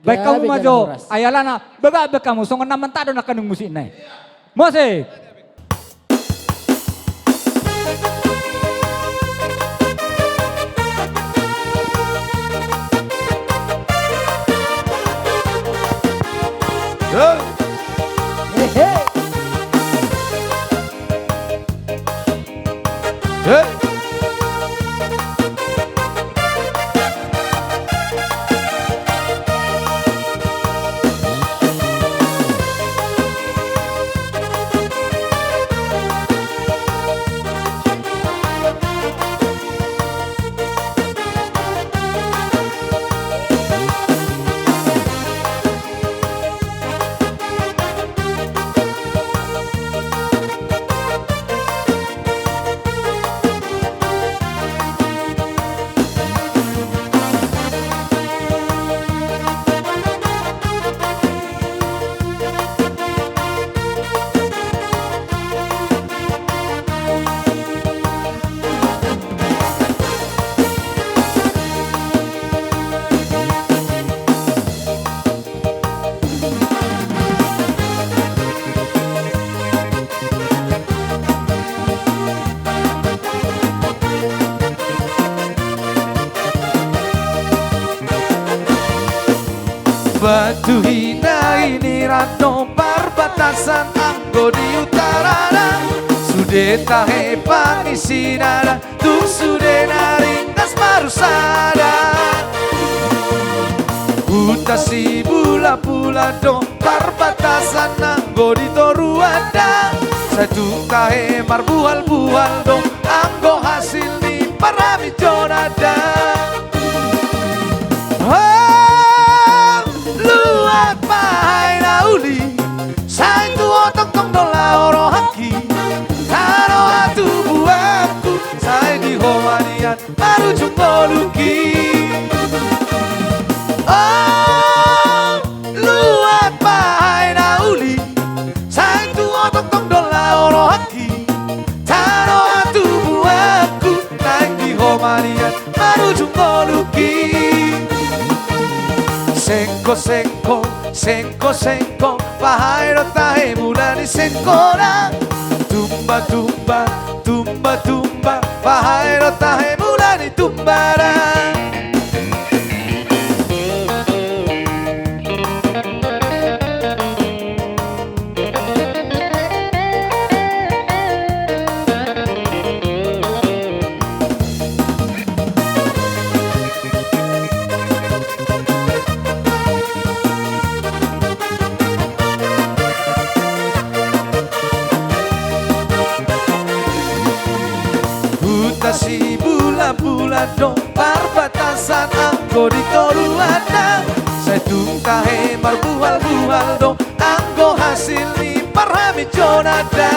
Baik kamu maju, ayalana, bega kamu, songon naman tado na kanong musik na. Musik! Batu hina ini rano perbatasan anggo di utara sude tahe pangisi nada tuk sude naringkas marusada utasi bula-bula do perbatasan anggo di toruada satu tahe marbual-bual do anggo hasil ni parami jonada. Luat pahai nauli Saitu otok tong dola oro haki Taro atu buahku Sai di homanian baru jumbo luki. Oh, luat pahai nauli Saitu otok tong dola oro haki Taro atu buahku Sai di homanian baru jumbo luki. Sengko sengko, sengko sengko, pahairo tahe mulani sengkora. Tumba tumba, tumba tumba, pahairo tahe mulani tumbara. Si bula-bula dong perbatasan anggo di toruada saya tahe marbual-bual dong anggo hasil ni parhami jonada.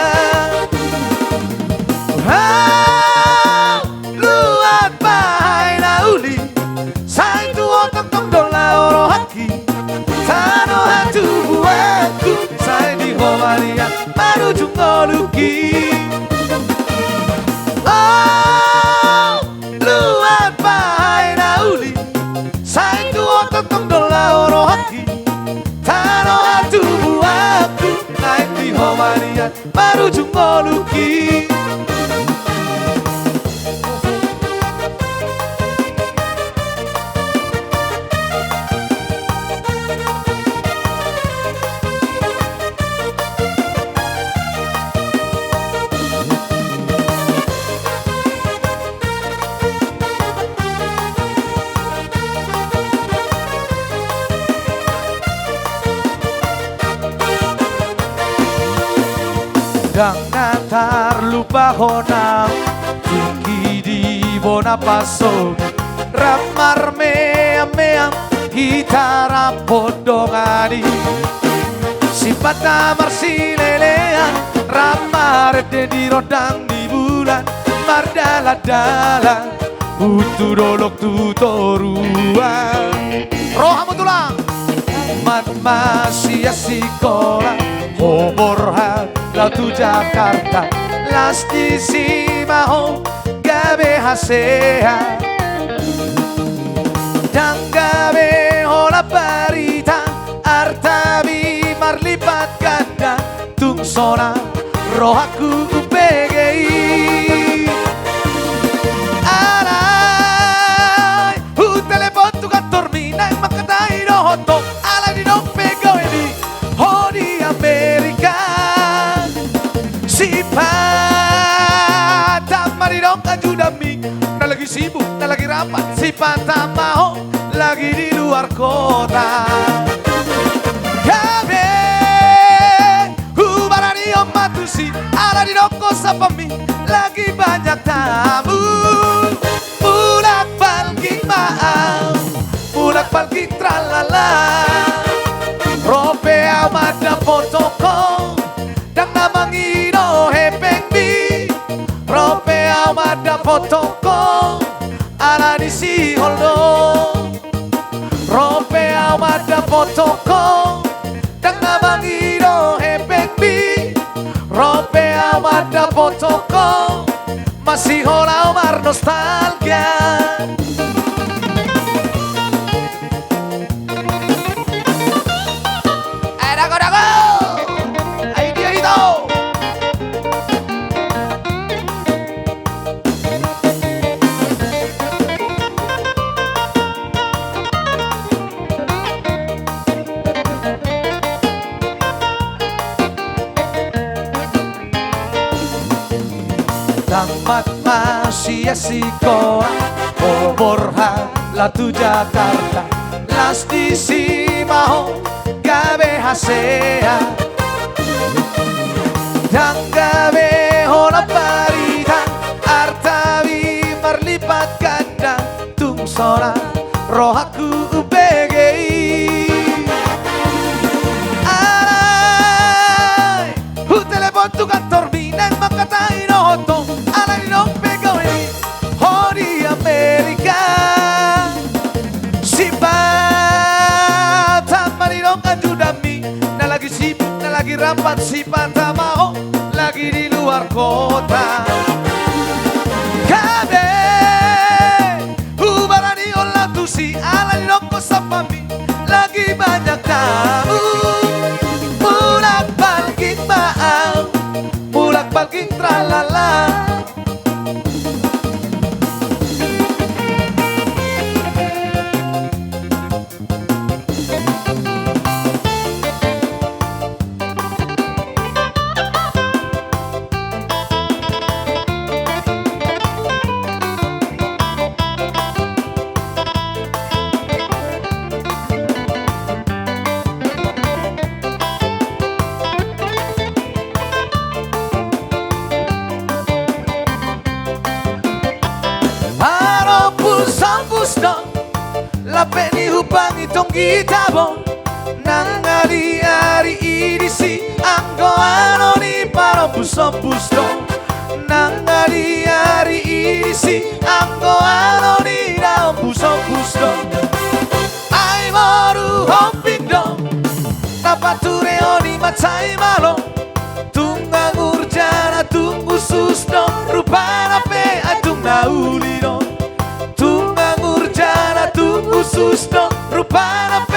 Luat pahai nauli saya otak tong dola oro haki tano hatu buahku saya di homalian baru jumbo luki. Luat pahai nauli Saitu otak tong dola oro haki Tano hatu buahku Naik di homanian baru jumbo luki. Dang natar lupa honam tinggi di bona paso ramar meam hitara podongani sifat amar silelean ramar de di rodang di bulan mardala-dala utu dolok tutoruan rohamu tulang mat masih sekolah Homorha Lautu Jakarta Lastisima ho gabe hasea Dan gabe hola pari sona rohaku upegei Arai u telepon tu kantor mina makadai rohoto ala di non pego ini ho di Amerika si patah mari dong ajudami nah lagi sibuk nah lagi rapat si patah mau lagi di luar kota kami ubarani matusi ala di doko sapami lagi banyak tamu bulak balik maaf bulak balik tralala rope amada fotoko dan namangino hepeng bi rope amada fotoko ala di si holdo rope amada fotoko dan namangino hepeng bi rope amada fotoko masih hola omar nostalgia Tamat masih asikoa Oborha latu Jakarta Las di Simaho gabe hasea Dan gabe hola parita Artawi marlipat ganda Tung sona rohaku upegei Arai hu telepon tu kantor minang makatai nohoto Amerika si patah marirong ajudami nah lagi sibuk nah lagi rapat si patah mau lagi di luar kota kade ubarani olah tusi ala di rongko sapami lagi banyak tamu bulak balik maaf bulak balik tralala La peni hupang itong gitabo Nang ari-ari idisi Anggo ano ni paro puso-puso Nang ari-ari idisi Anggo ano ni daon puso-puso Ay moru hopindo Napature oni macai malo Tungang urjana tunggu susno Rupana pe atung naulino Tungang urjana tunggu susno Rupana pe